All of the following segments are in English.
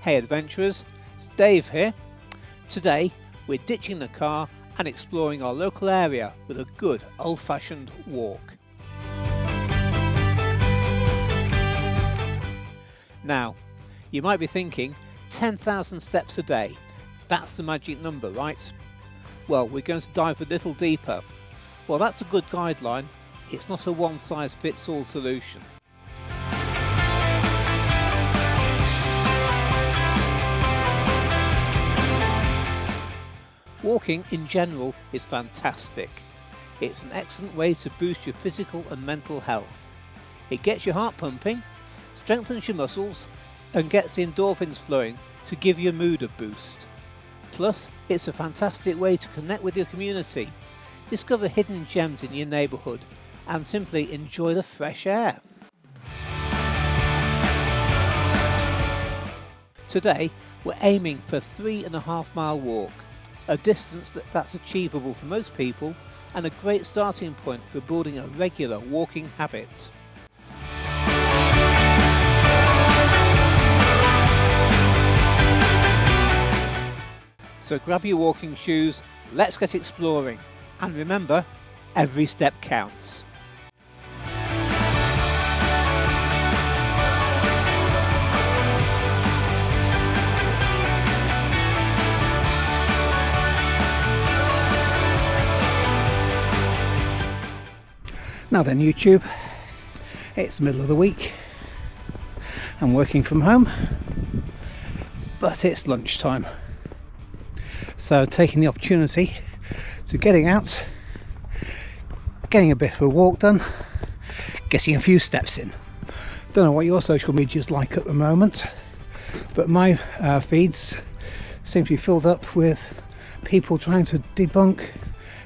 Hey adventurers, it's Dave here. Today we're ditching the car and exploring our local area with a good old-fashioned walk. Now, you might be thinking 10,000 steps a day, that's the magic number, right? Well, we're going to dive a little deeper. Well, that's a good guideline, it's not a one-size-fits-all solution. Walking in general is fantastic. It's an excellent way to boost your physical and mental health. It gets your heart pumping, strengthens your muscles, and gets the endorphins flowing to give your mood a boost. Plus, it's a fantastic way to connect with your community, discover hidden gems in your neighbourhood, and simply enjoy the fresh air. Today, we're aiming for a 3.5 mile walk. A distance that's achievable for most people and a great starting point for building a regular walking habit. So grab your walking shoes, let's get exploring, and remember, every step counts. Now then YouTube, it's the middle of the week, I'm working from home, but it's lunchtime. So taking the opportunity to getting out, getting a bit of a walk done, getting a few steps in. Don't know what your social media is like at the moment, but my feeds seem to be filled up with people trying to debunk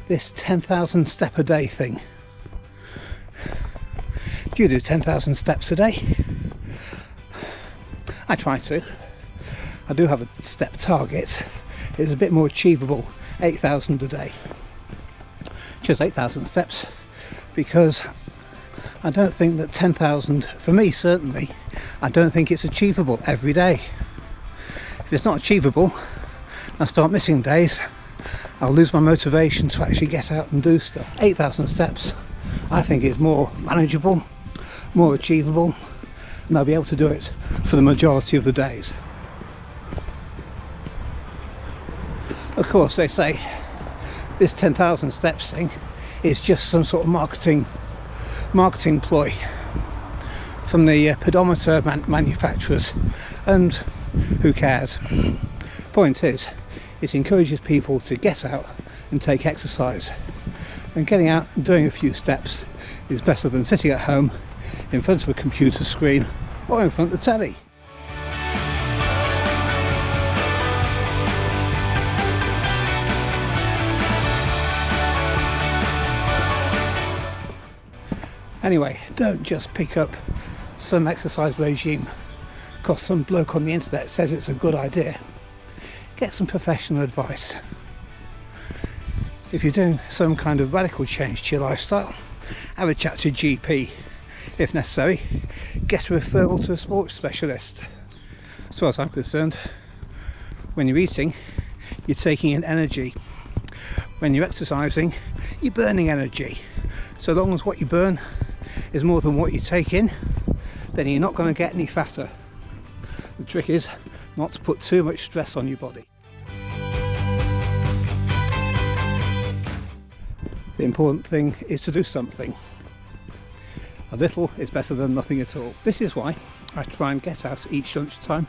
this 10,000 step a day thing. Do you do 10,000 steps a day? I try to. I do have a step target. It's a bit more achievable, 8,000 a day. Just 8,000 steps, because I don't think that 10,000, for me certainly, I don't think it's achievable every day. If it's not achievable, I start missing days, I'll lose my motivation to actually get out and do stuff. 8,000 steps, I think is more manageable, more achievable, and I'll be able to do it for the majority of the days. Of course, they say this 10,000 steps thing is just some sort of marketing ploy from the pedometer manufacturers, and who cares? Point is, it encourages people to get out and take exercise, and getting out and doing a few steps is better than sitting at home in front of a computer screen or in front of the telly. Anyway, don't just pick up some exercise regime because some bloke on the internet says it's a good idea. Get some professional advice. If you're doing some kind of radical change to your lifestyle, have a chat to GP. If necessary, get a referral to a sports specialist. As far as I'm concerned, when you're eating, you're taking in energy. When you're exercising, you're burning energy. So long as what you burn is more than what you take in, then you're not going to get any fatter. The trick is not to put too much stress on your body. The important thing is to do something. A little is better than nothing at all. This is why I try and get out each lunchtime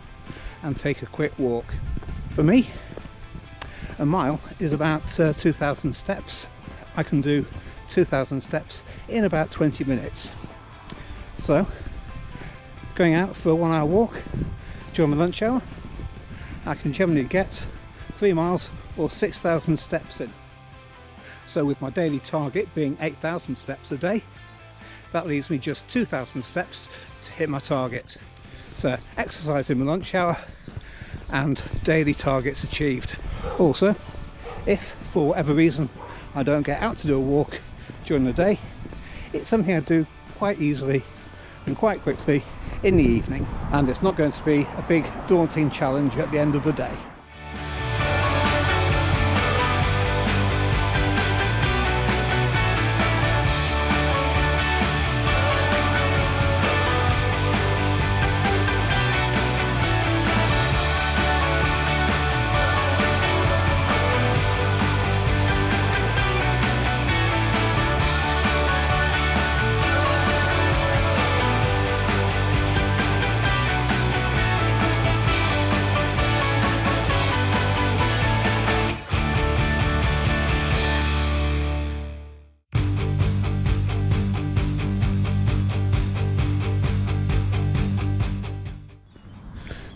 and take a quick walk. For me, a mile is about 2,000 steps. I can do 2,000 steps in about 20 minutes. So, going out for a 1 hour walk during my lunch hour, I can generally get 3 miles or 6,000 steps in. So with my daily target being 8,000 steps a day, that leaves me just 2,000 steps to hit my target. So exercise in my lunch hour and daily targets achieved. Also, if for whatever reason I don't get out to do a walk during the day, it's something I do quite easily and quite quickly in the evening, and it's not going to be a big daunting challenge at the end of the day.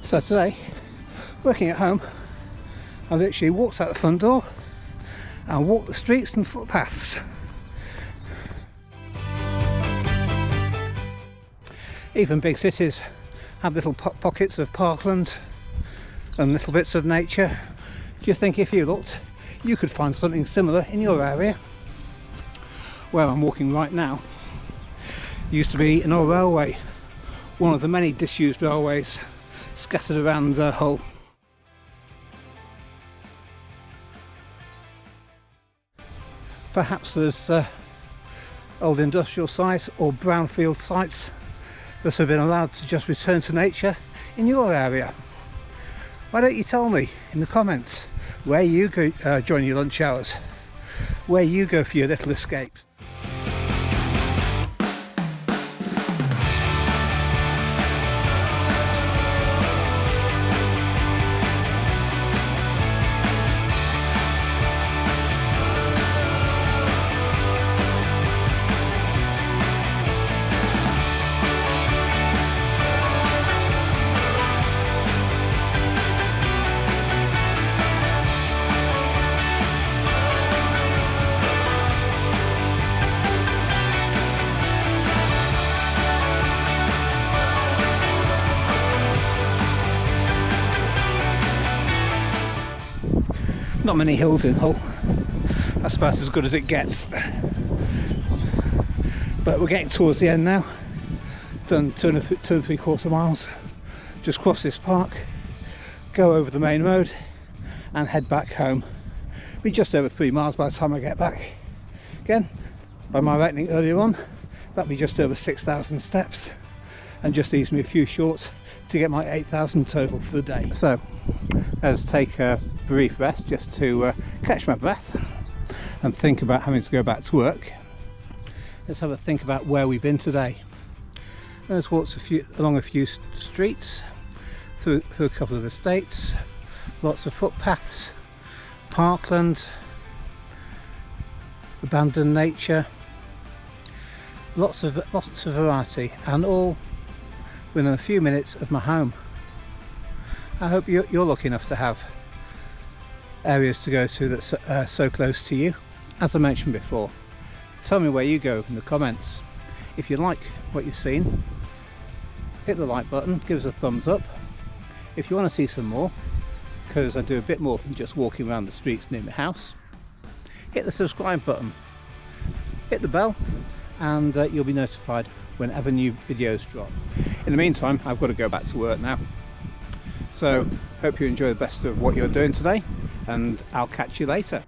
So today, working at home, I've literally walked out the front door and walked the streets and footpaths. Even big cities have little pockets of parkland and little bits of nature. Do you think if you looked, you could find something similar in your area? Where I'm walking right now used to be an old railway, one of the many disused railways scattered around Hull. Perhaps there's old industrial sites or brownfield sites that have been allowed to just return to nature in your area. Why don't you tell me in the comments where you go during your lunch hours, where you go for your little escapes. Not many hills in Hull, that's about as good as it gets. But we're getting towards the end now. Done 2.75 miles. Just cross this park, go over the main road and head back home. Be just over 3 miles by the time I get back. Again, by my reckoning earlier on, that'll be just over 6,000 steps and just leaves me a few short to get my 8,000 total for the day. So let's take a brief rest just to catch my breath and think about having to go back to work. Let's have a think about where we've been today. Let's walk along a few streets, through a couple of estates, lots of footpaths, parkland, abandoned nature, lots of variety, and all within a few minutes of my home. I hope you're lucky enough to have areas to go to that's so close to you. As I mentioned before, tell me where you go in the comments. If you like what you've seen, hit the like button, give us a thumbs up. If you want to see some more, because I do a bit more than just walking around the streets near my house, hit the subscribe button, hit the bell, and you'll be notified whenever new videos drop. In the meantime, I've got to go back to work now. So, hope you enjoy the best of what you're doing today, and I'll catch you later.